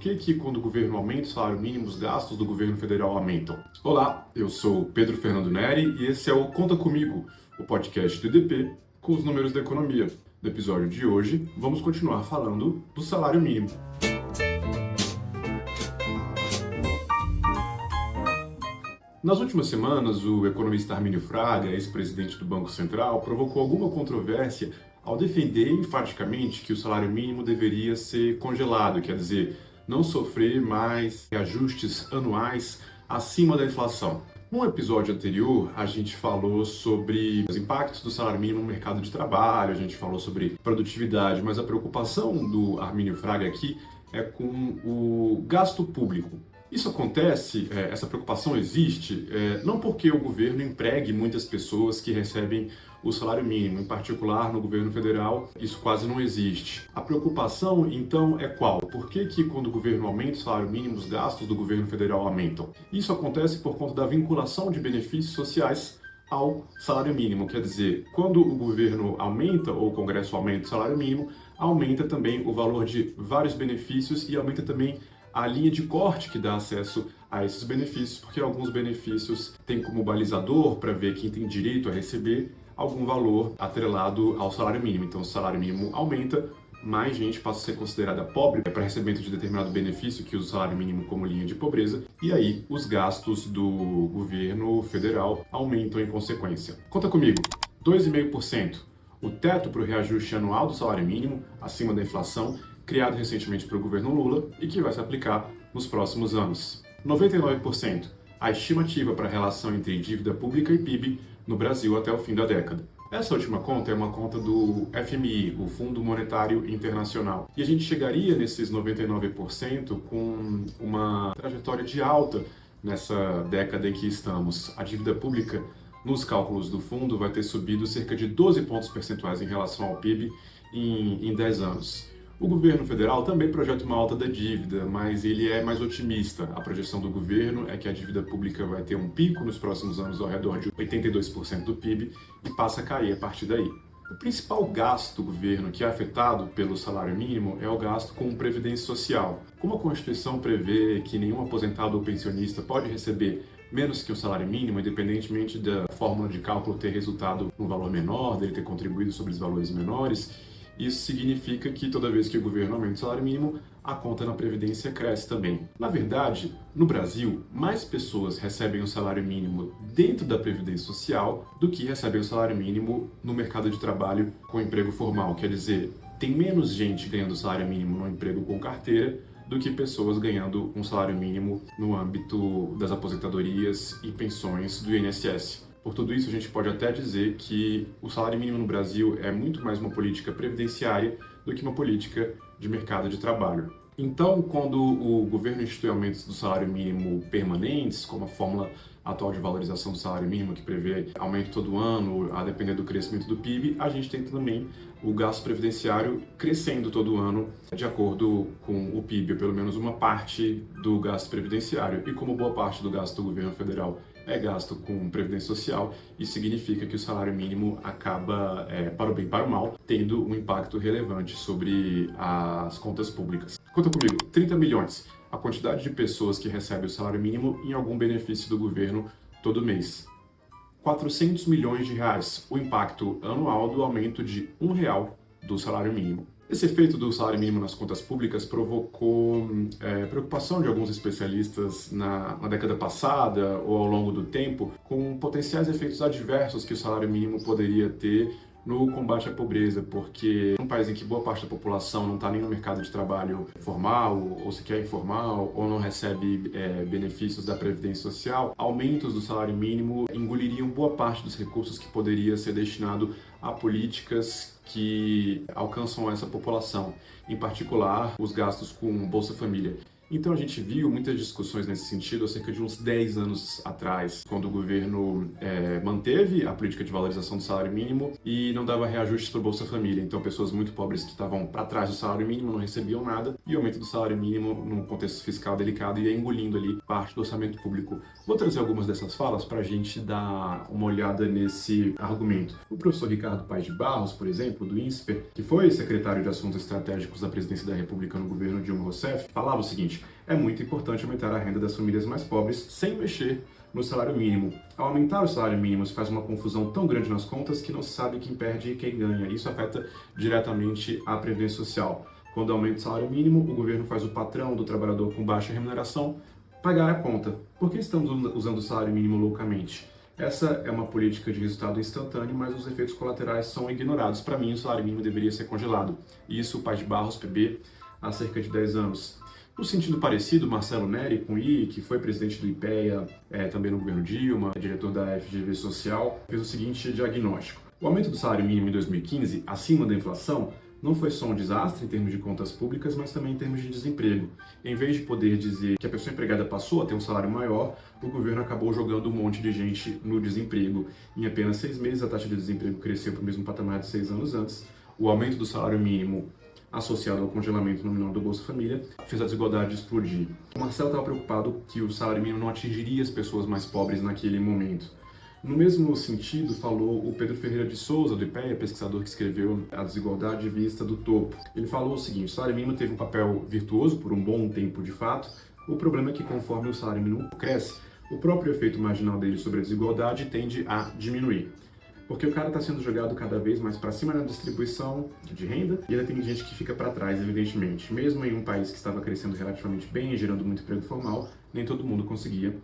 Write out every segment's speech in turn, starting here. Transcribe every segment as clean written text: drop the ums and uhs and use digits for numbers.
que quando o governo aumenta o salário mínimo, os gastos do governo federal aumentam? Olá, eu sou Pedro Fernando Neri e esse é o Conta Comigo, o podcast do IDP com os números da economia. No episódio de hoje, vamos continuar falando do salário mínimo. Nas últimas semanas, o economista Armínio Fraga, ex-presidente do Banco Central, provocou alguma controvérsia ao defender enfaticamente que o salário mínimo deveria ser congelado, quer dizer, não sofrer mais reajustes anuais acima da inflação. Num episódio anterior, a gente falou sobre os impactos do salário mínimo no mercado de trabalho, a gente falou sobre produtividade, mas a preocupação do Armínio Fraga aqui é com o gasto público. Isso acontece, essa preocupação existe, não porque o governo empregue muitas pessoas que recebem o salário mínimo, em particular no governo federal, isso quase não existe. A preocupação, então, é qual? Por que quando o governo aumenta o salário mínimo, os gastos do governo federal aumentam? Isso acontece por conta da vinculação de benefícios sociais ao salário mínimo, quer dizer, quando o governo aumenta ou o Congresso aumenta o salário mínimo, aumenta também o valor de vários benefícios e aumenta também a linha de corte que dá acesso a esses benefícios, porque alguns benefícios têm como balizador para ver quem tem direito a receber algum valor atrelado ao salário mínimo. Então, o salário mínimo aumenta, mais gente passa a ser considerada pobre para recebimento de determinado benefício que usa o salário mínimo como linha de pobreza, e aí os gastos do governo federal aumentam em consequência. Conta comigo, 2,5%, o teto para o reajuste anual do salário mínimo, acima da inflação, criado recentemente pelo governo Lula e que vai se aplicar nos próximos anos. 99%, a estimativa para a relação entre dívida pública e PIB no Brasil até o fim da década. Essa última conta é uma conta do FMI, o Fundo Monetário Internacional. E a gente chegaria nesses 99% com uma trajetória de alta nessa década em que estamos. A dívida pública, nos cálculos do fundo, vai ter subido cerca de 12 pontos percentuais em relação ao PIB em 10 anos. O governo federal também projeta uma alta da dívida, mas ele é mais otimista. A projeção do governo é que a dívida pública vai ter um pico nos próximos anos ao redor de 82% do PIB e passa a cair a partir daí. O principal gasto do governo que é afetado pelo salário mínimo é o gasto com previdência social. Como a Constituição prevê que nenhum aposentado ou pensionista pode receber menos que o salário mínimo, independentemente da fórmula de cálculo ter resultado num valor menor, dele ter contribuído sobre os valores menores, isso significa que toda vez que o governo aumenta o salário mínimo, a conta na Previdência cresce também. Na verdade, no Brasil, mais pessoas recebem o salário mínimo dentro da Previdência Social do que recebem o salário mínimo no mercado de trabalho com emprego formal. Quer dizer, tem menos gente ganhando salário mínimo no emprego com carteira do que pessoas ganhando um salário mínimo no âmbito das aposentadorias e pensões do INSS. Por tudo isso, a gente pode até dizer que o salário mínimo no Brasil é muito mais uma política previdenciária do que uma política de mercado de trabalho. Então, quando o governo institui aumentos do salário mínimo permanentes, como a fórmula atual de valorização do salário mínimo, que prevê aumento todo ano, a depender do crescimento do PIB, a gente tem também o gasto previdenciário crescendo todo ano, de acordo com o PIB, ou pelo menos uma parte do gasto previdenciário. E como boa parte do gasto do governo federal é gasto com previdência social, isso significa que o salário mínimo acaba, para o bem e para o mal, tendo um impacto relevante sobre as contas públicas. Conta comigo, 30 milhões, a quantidade de pessoas que recebem o salário mínimo em algum benefício do governo todo mês. 400 milhões de reais, o impacto anual do aumento de R$1 do salário mínimo. Esse efeito do salário mínimo nas contas públicas provocou preocupação de alguns especialistas na década passada ou ao longo do tempo com potenciais efeitos adversos que o salário mínimo poderia ter no combate à pobreza, porque um país em que boa parte da população não está nem no mercado de trabalho formal ou sequer informal ou não recebe benefícios da Previdência Social, aumentos do salário mínimo engoliriam boa parte dos recursos que poderia ser destinado a políticas que alcançam essa população, em particular os gastos com Bolsa Família. Então a gente viu muitas discussões nesse sentido há cerca de uns 10 anos atrás, quando o governo manteve a política de valorização do salário mínimo e não dava reajustes para o Bolsa Família. Então pessoas muito pobres que estavam para trás do salário mínimo não recebiam nada e o aumento do salário mínimo num contexto fiscal delicado ia engolindo ali parte do orçamento público. Vou trazer algumas dessas falas para a gente dar uma olhada nesse argumento. O professor Ricardo Paes de Barros, por exemplo, exemplo, do INSPER, que foi secretário de Assuntos Estratégicos da Presidência da República no governo Dilma Rousseff, falava o seguinte: é muito importante aumentar a renda das famílias mais pobres sem mexer no salário mínimo. Ao aumentar o salário mínimo, se faz uma confusão tão grande nas contas que não se sabe quem perde e quem ganha. Isso afeta diretamente a Previdência Social. Quando aumenta o salário mínimo, o governo faz o patrão do trabalhador com baixa remuneração pagar a conta. Por que estamos usando o salário mínimo loucamente? Essa é uma política de resultado instantâneo, mas os efeitos colaterais são ignorados. Para mim, o salário mínimo deveria ser congelado. Isso o Paz de Barros, PB, há cerca de 10 anos. No sentido parecido, Marcelo Neri, com I, que foi presidente do IPEA, também no governo Dilma, diretor da FGV Social, fez o seguinte diagnóstico. O aumento do salário mínimo em 2015, acima da inflação, não foi só um desastre em termos de contas públicas, mas também em termos de desemprego. Em vez de poder dizer que a pessoa empregada passou a ter um salário maior, o governo acabou jogando um monte de gente no desemprego. Em apenas 6 meses, a taxa de desemprego cresceu para o mesmo patamar de 6 anos antes. O aumento do salário mínimo associado ao congelamento nominal do Bolsa Família fez a desigualdade explodir. O Marcelo estava preocupado que o salário mínimo não atingiria as pessoas mais pobres naquele momento. No mesmo sentido, falou o Pedro Ferreira de Souza, do IPEA, pesquisador que escreveu A Desigualdade Vista do Topo. Ele falou o seguinte: o salário mínimo teve um papel virtuoso por um bom tempo de fato. O problema é que conforme o salário mínimo cresce, o próprio efeito marginal dele sobre a desigualdade tende a diminuir. Porque o cara está sendo jogado cada vez mais para cima na distribuição de renda e ainda tem gente que fica para trás, evidentemente. Mesmo em um país que estava crescendo relativamente bem e gerando muito emprego formal, nem todo mundo conseguia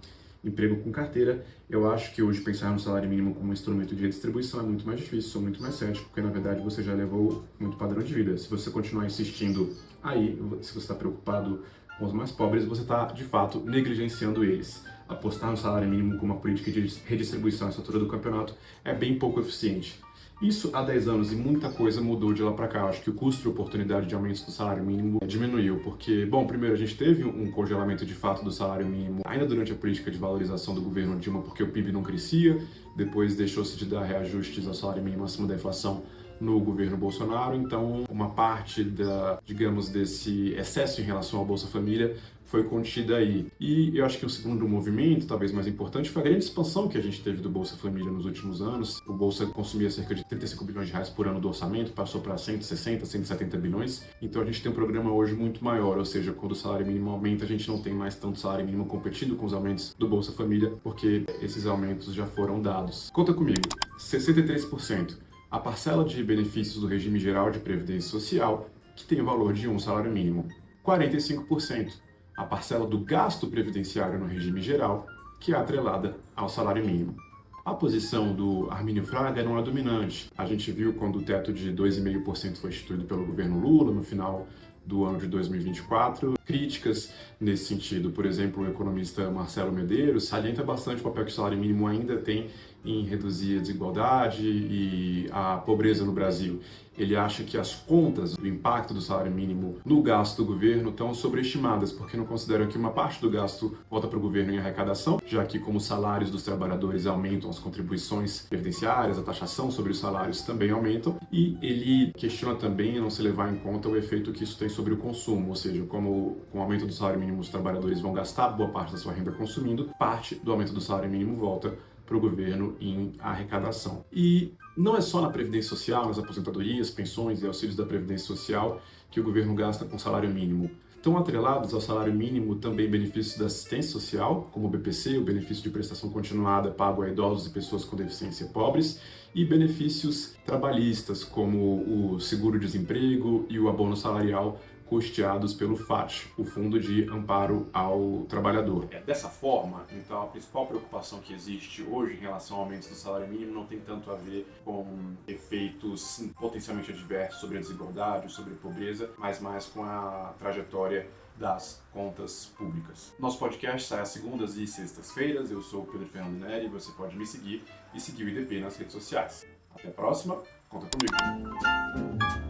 emprego com carteira. Eu acho que hoje pensar no salário mínimo como um instrumento de redistribuição é muito mais difícil, sou muito mais cético, porque na verdade você já levou muito padrão de vida. Se você continuar insistindo aí, se você está preocupado com os mais pobres, você está de fato negligenciando eles. Apostar no salário mínimo como uma política de redistribuição nessa altura do campeonato é bem pouco eficiente. Isso há 10 anos e muita coisa mudou de lá para cá. Eu acho que o custo de oportunidade de aumento do salário mínimo diminuiu, porque, bom, primeiro a gente teve um congelamento de fato do salário mínimo ainda durante a política de valorização do governo Dilma, porque o PIB não crescia, depois deixou-se de dar reajustes ao salário mínimo acima da inflação no governo Bolsonaro, então uma parte desse excesso em relação ao Bolsa Família foi contida aí. E eu acho que o segundo movimento, talvez mais importante, foi a grande expansão que a gente teve do Bolsa Família nos últimos anos. O Bolsa consumia cerca de 35 bilhões de reais por ano do orçamento, passou para 160, 170 bilhões. Então a gente tem um programa hoje muito maior, ou seja, quando o salário mínimo aumenta, a gente não tem mais tanto salário mínimo competindo com os aumentos do Bolsa Família, porque esses aumentos já foram dados. Conta comigo, 63%. A parcela de benefícios do regime geral de previdência social, que tem o valor de um salário mínimo. 45%. A parcela do gasto previdenciário no regime geral, que é atrelada ao salário mínimo. A posição do Armínio Fraga não é dominante. A gente viu quando o teto de 2,5% foi instituído pelo governo Lula no final do ano de 2024. Críticas nesse sentido, por exemplo, o economista Marcelo Medeiros salienta bastante o papel que o salário mínimo ainda tem em reduzir a desigualdade e a pobreza no Brasil. Ele acha que as contas do impacto do salário mínimo no gasto do governo estão sobreestimadas, porque não consideram que uma parte do gasto volta para o governo em arrecadação, já que como os salários dos trabalhadores aumentam, as contribuições previdenciárias, a taxação sobre os salários também aumentam, e ele questiona também não se levar em conta o efeito que isso tem sobre o consumo, ou seja, como com o aumento do salário mínimo os trabalhadores vão gastar boa parte da sua renda consumindo, parte do aumento do salário mínimo volta para o governo em arrecadação. E não é só na Previdência Social, nas aposentadorias, pensões e auxílios da Previdência Social que o governo gasta com salário mínimo. Estão atrelados ao salário mínimo também benefícios da assistência social, como o BPC, o benefício de prestação continuada pago a idosos e pessoas com deficiência pobres, e benefícios trabalhistas, como o seguro-desemprego e o abono salarial, custeados pelo FAT, o Fundo de Amparo ao Trabalhador. Dessa forma, então, a principal preocupação que existe hoje em relação ao aumento do salário mínimo não tem tanto a ver com efeitos potencialmente adversos sobre a desigualdade, sobre a pobreza, mas mais com a trajetória das contas públicas. Nosso podcast sai às segundas e sextas-feiras. Eu sou o Pedro Fernando Neri, você pode me seguir e seguir o IDP nas redes sociais. Até a próxima, conta comigo!